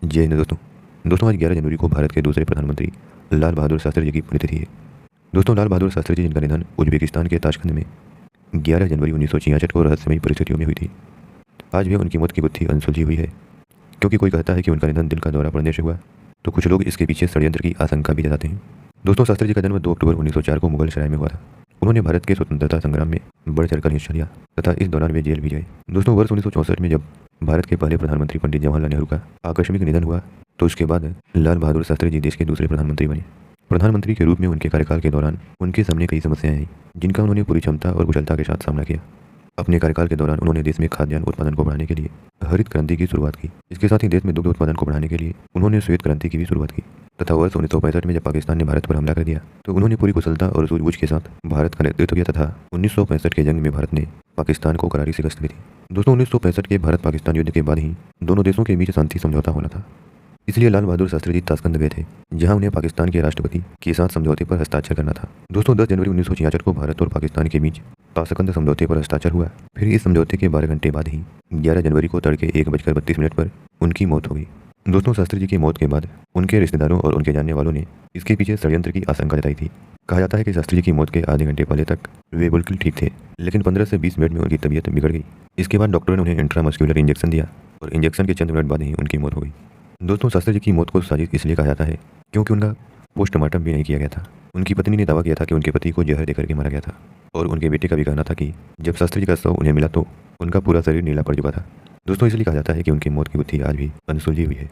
जय हिंद दोस्तों आज 11 जनवरी को भारत के दूसरे प्रधानमंत्री लाल बहादुर शास्त्री जी की पुण्यतिथि है। दोस्तों लाल बहादुर शास्त्री जी जिनका निधन उज्बेकिस्तान के ताशकंद में 11 जनवरी 1966 को रहस्यमयी परिस्थितियों में हुई थी। आज भी उनकी मौत की गुत्थी अनसुलझी हुई है, क्योंकि कोई कहता है कि उनका निधन दिल का दौरा पड़ने से हुआ, तो कुछ लोग इसके पीछे षड्यंत्र की आशंका भी जताते हैं। दोस्तों शास्त्री जी का जन्म 2 अक्टूबर 1904 को मुगल सराय में हुआ था। उन्होंने भारत के स्वतंत्रता संग्राम में बढ़ चढ़कर हिस्सा लिया तथा इस दौरान वे जेल भी गए। दोस्तों वर्ष 1964 में जब भारत के पहले प्रधानमंत्री पंडित जवाहरलाल नेहरू का आकस्मिक निधन हुआ, तो उसके बाद लाल बहादुर शास्त्री जी देश के दूसरे प्रधानमंत्री बने। प्रधानमंत्री के रूप में उनके कार्यकाल के दौरान उनके सामने कई समस्याएं आई, जिनका उन्होंने पूरी क्षमता और कुशलता के साथ सामना किया। अपने कार्यकाल के दौरान उन्होंने देश में खाद्यान्न उत्पादन को बढ़ाने के लिए हरित क्रांति की शुरुआत की। इसके साथ ही देश में दुग्ध उत्पादन को बढ़ाने के लिए उन्होंने श्वेत क्रांति की भी शुरुआत की। तथा वर्ष 1965 में जब पाकिस्तान ने भारत पर हमला कर दिया, तो उन्होंने पूरी कुशलता और सूझबूझ के साथ भारत का नेतृत्व किया तथा 1965 के जंग में भारत ने पाकिस्तान को करारी शिकस्त दी थी। दोस्तों 1965 के भारत पाकिस्तान युद्ध के बाद ही दोनों देशों के बीच शांति समझौता होना था। इसलिए लाल बहादुर शास्त्री जी ताशकंद गए थे, जहां उन्हें पाकिस्तान के राष्ट्रपति के साथ समझौते पर हस्ताक्षर करना था। दोस्तों 10 जनवरी 1966 को भारत और पाकिस्तान के बीच ताशकंद समझौते पर हस्ताक्षर हुआ। फिर इस समझौते के 12 घंटे बाद ही 11 जनवरी को तड़के 1:32 पर उनकी मौत हो गई। दोस्तों शास्त्री जी की मौत के बाद उनके रिश्तेदारों और उनके जानने वालों ने इसके पीछे षड्यंत्र की आशंका जताई थी। कहा जाता है कि शास्त्री जी की मौत के आधे घंटे पहले तक वे बिल्कुल ठीक थे, लेकिन 15 से 20 मिनट में उनकी तबीयत बिगड़ गई। इसके बाद डॉक्टरों ने उन्हें इंट्रामस्क्यूलर इंजेक्शन दिया और इंजेक्शन के चंद मिनट बाद ही उनकी मौत हो गई। दोस्तों शास्त्री जी की मौत को साजिश इसलिए कहा जाता है क्योंकि उनका पोस्टमार्टम भी नहीं किया गया था। उनकी पत्नी ने दावा किया था कि उनके पति को जहर देकर के मारा गया था, और उनके बेटे का भी कहना था कि जब शास्त्री जी का शव उन्हें मिला तो उनका पूरा शरीर नीला पड़ चुका था। दोस्तों इसलिए कहा जाता है कि उनकी मौत की गुत्थी आज भी अनसुलझी हुई है।